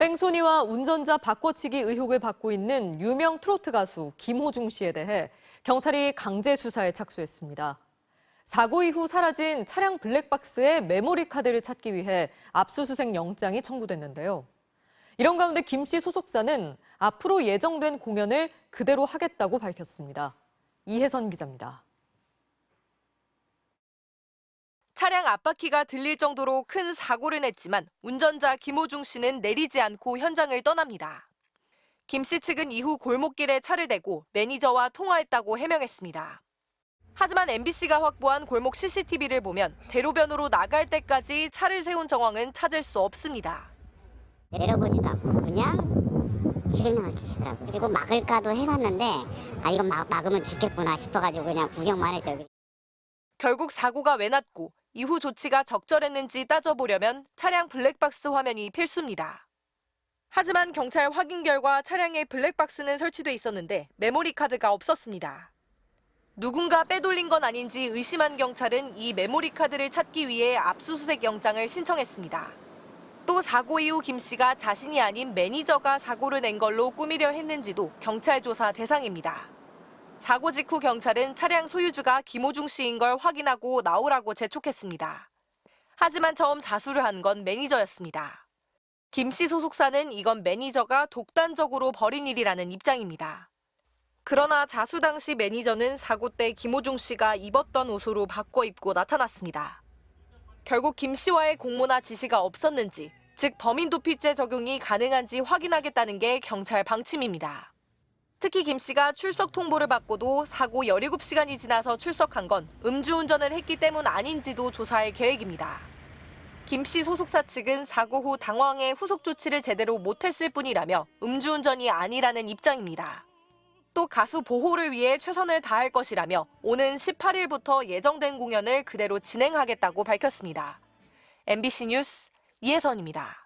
뺑소니와 운전자 바꿔치기 의혹을 받고 있는 유명 트로트 가수 김호중 씨에 대해 경찰이 강제 수사에 착수했습니다. 사고 이후 사라진 차량 블랙박스의 메모리 카드를 찾기 위해 압수수색 영장이 청구됐는데요. 이런 가운데 김 씨 소속사는 앞으로 예정된 공연을 그대로 하겠다고 밝혔습니다. 이혜선 기자입니다. 차량 앞바퀴가 들릴 정도로 큰 사고를 냈지만 운전자 김호중 씨는 내리지 않고 현장을 떠납니다. 김 씨 측은 이후 골목길에 차를 대고 매니저와 통화했다고 해명했습니다. 하지만 MBC가 확보한 골목 CCTV를 보면 대로변으로 나갈 때까지 차를 세운 정황은 찾을 수 없습니다. 내려보지도 않고 그냥 주행을 치시더라고요. 그리고 막을까도 해봤는데 이건 막으면 죽겠구나 싶어가지고 그냥 구경만 했죠. 결국 사고가 왜 났고 이후 조치가 적절했는지 따져보려면 차량 블랙박스 화면이 필수입니다. 하지만 경찰 확인 결과 차량에 블랙박스는 설치돼 있었는데 메모리 카드가 없었습니다. 누군가 빼돌린 건 아닌지 의심한 경찰은 이 메모리 카드를 찾기 위해 압수수색 영장을 신청했습니다. 또 사고 이후 김 씨가 자신이 아닌 매니저가 사고를 낸 걸로 꾸미려 했는지도 경찰 조사 대상입니다. 사고 직후 경찰은 차량 소유주가 김호중 씨인 걸 확인하고 나오라고 재촉했습니다. 하지만 처음 자수를 한 건 매니저였습니다. 김 씨 소속사는 이건 매니저가 독단적으로 벌인 일이라는 입장입니다. 그러나 자수 당시 매니저는 사고 때 김호중 씨가 입었던 옷으로 바꿔 입고 나타났습니다. 결국 김 씨와의 공모나 지시가 없었는지, 즉 범인도피죄 적용이 가능한지 확인하겠다는 게 경찰 방침입니다. 특히 김 씨가 출석 통보를 받고도 사고 17시간이 지나서 출석한 건 음주운전을 했기 때문 아닌지도 조사할 계획입니다. 김 씨 소속사 측은 사고 후 당황해 후속 조치를 제대로 못했을 뿐이라며 음주운전이 아니라는 입장입니다. 또 가수 보호를 위해 최선을 다할 것이라며 오는 18일부터 예정된 공연을 그대로 진행하겠다고 밝혔습니다. MBC 뉴스 이혜선입니다.